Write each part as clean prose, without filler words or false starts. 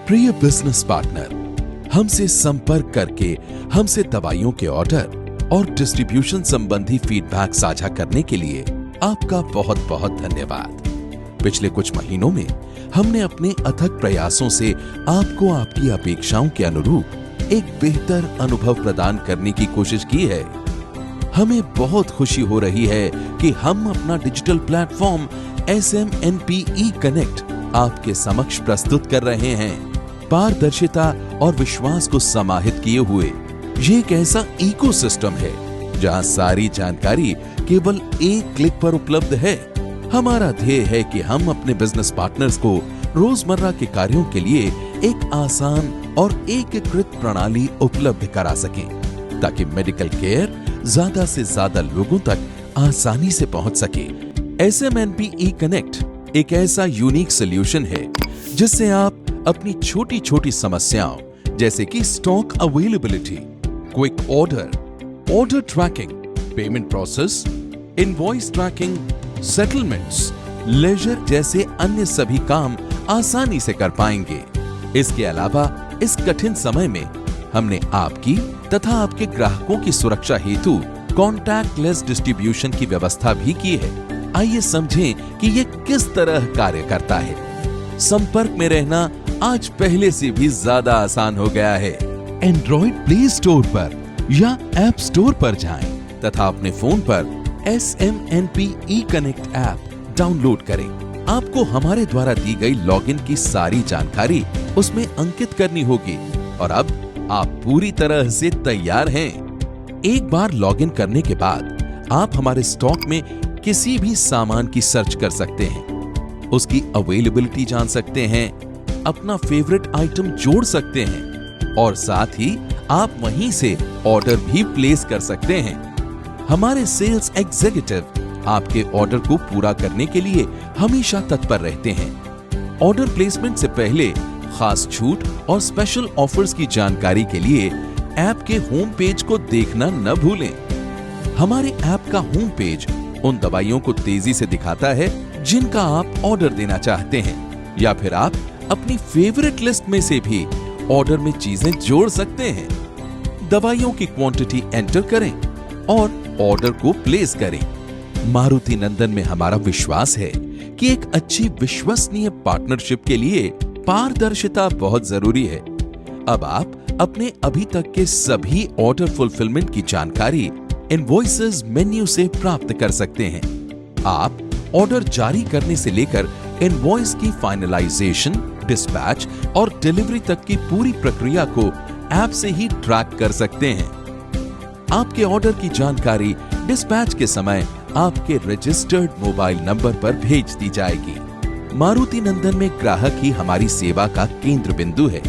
प्रिय business partner, हमसे संपर्क करके हमसे दवाइयों के ऑर्डर और डिस्ट्रीब्यूशन संबंधी फीडबैक साझा करने के लिए आपका बहुत बहुत धन्यवाद। पिछले कुछ महीनों में हमने अपने अथक प्रयासों से आपको आपकी अपेक्षाओं के अनुरूप एक बेहतर अनुभव प्रदान करने की कोशिश की है। हमें बहुत खुशी हो रही है कि हम अपना डिजिटल प्लेटफॉर्म SMNP E-Connect आपके समक्ष प्रस्तुत कर रहे हैं। पारदर्शिता और विश्वास को समाहित किए हुए ये एक ऐसा इकोसिस्टम है जहां सारी जानकारी केवल एक क्लिक पर उपलब्ध है। हमारा ध्येय है कि हम अपने बिजनेस पार्टनर्स को रोजमर्रा के कार्यों के लिए एक आसान और एकीकृत प्रणाली उपलब्ध करा सकें ताकि मेडिकल केयर ज्यादा से ज्यादा लोगों तक आसानी से पहुंच सके। SMNP E-Connect एक ऐसा यूनिक सॉल्यूशन है जिससे आप अपनी छोटी छोटी समस्याओं जैसे कि stock availability, quick order tracking, payment process, invoice tracking, settlements, ledger जैसे अन्य सभी काम आसानी से कर पाएंगे। इसके अलावा इस कठिन समय में हमने आपकी तथा आपके ग्राहकों की सुरक्षा हेतु कॉन्टैक्टलेस डिस्ट्रीब्यूशन की व्यवस्था भी की है। आइए समझें कि ये किस तरह कार्य करता है। संपर्क में रहना आज पहले से भी ज्यादा आसान हो गया है। एंड्रॉइड प्ले स्टोर पर या ऐप स्टोर पर जाएं तथा अपने फोन पर SMNP E-Connect ऐप डाउनलोड करें। आपको हमारे द्वारा दी गई लॉगिन की सारी जानकारी उसमें अंकित करनी होगी और अब आप पूरी तरह से तैयार हैं। एक बार लॉगिन करने के बाद आप हमारे स्टॉक में किसी भी सामान की सर्च कर सकते हैं, उसकी अवेलेबिलिटी जान सकते हैं, अपना फेवरेट आइटम जोड़ सकते हैं और साथ ही आप वहीं से ऑर्डर भी प्लेस कर सकते हैं। हमारे सेल्स एग्जीक्यूटिव आपके ऑर्डर को पूरा करने के लिए हमेशा तत्पर रहते हैं। ऑर्डर प्लेसमेंट से पहले खास छूट और स्पेशल ऑफर्स की जानकारी के लिए ऐप के होम पेज को देखना न भूलें। हमारे ऐप का होम पेज उन दवाइयों को तेजी से दिखाता है जिनका आप ऑर्डर देना चाहते हैं, या फिर आप अपनी फेवरेट लिस्ट में से भी ऑर्डर में चीजें जोड़ सकते हैं। दवाइयों की क्वांटिटी एंटर करें और ऑर्डर को प्लेस करें। मारुति नंदन में हमारा विश्वास है कि एक अच्छी विश्वसनीय पार्टनरशिप के लिए पारदर्शिता बहुत जरूरी है। अब आप अपने अभी तक के सभी ऑर्डर फुलफिलमेंट की जानकारी इनवॉइसेस मेन्यू से प्राप्त कर सकते हैं। आप ऑर्डर जारी करने से लेकर इनवॉइस की फाइनलाइजेशन, डिस्पैच और डिलीवरी तक की पूरी प्रक्रिया को ऐप से ही ट्रैक कर सकते हैं। आपके ऑर्डर की जानकारी डिस्पैच के समय आपके रजिस्टर्ड मोबाइल नंबर पर भेज दी जाएगी। मारुति नंदन में ग्राहक ही हमारी सेवा का केंद्र बिंदु है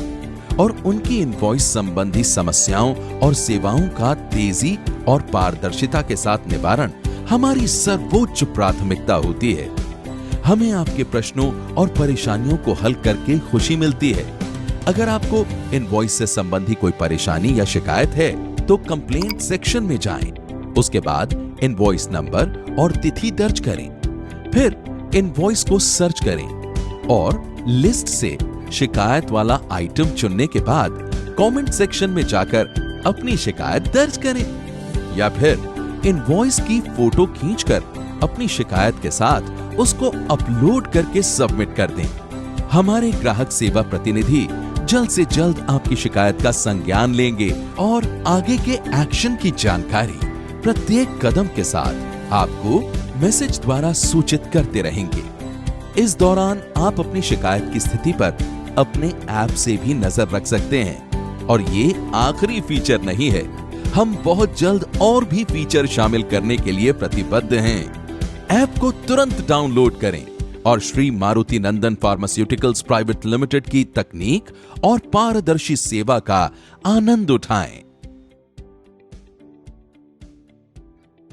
और उनकी इनवॉइस संबंधी समस्याओं और सेवाओं का तेजी और पारदर्शिता के साथ निवारण हमारी सर्वोच्च प्राथमिकता होती है। हमें आपके प्रश्नों और परेशानियों को हल करके खुशी मिलती है। अगर आपको इनवॉइस से संबंधी कोई परेशानी या शिकायत है तो कंप्लेंट सेक्शन में जाएं। उसके बाद इनवॉइस नंबर और तिथि दर्ज करें। फिर इनवॉइस को सर्च करें और लिस्ट से शिकायत वाला आइटम चुनने के बाद कमेंट सेक्शन में जाकर अपनी शिकायत दर्ज करें, या फिर इनवॉइस की फोटो खींचकर अपनी शिकायत के साथ उसको अपलोड करके सबमिट कर दें। हमारे ग्राहक सेवा प्रतिनिधि जल्द से जल्द आपकी शिकायत का संज्ञान लेंगे और आगे के एक्शन की जानकारी प्रत्येक कदम के साथ आपको मैसेज द्वारा सूचित करते रहेंगे। इस दौरान आप अपनी शिकायत की स्थिति पर अपने ऐप से भी नजर रख सकते हैं। और ये आखिरी फीचर नहीं है, हम बहुत जल्द और भी फीचर शामिल करने के लिए प्रतिबद्ध हैं। ऐप को तुरंत डाउनलोड करें और श्री मारुति नंदन फार्मास्यूटिकल्स प्राइवेट लिमिटेड की तकनीक और पारदर्शी सेवा का आनंद उठाएं।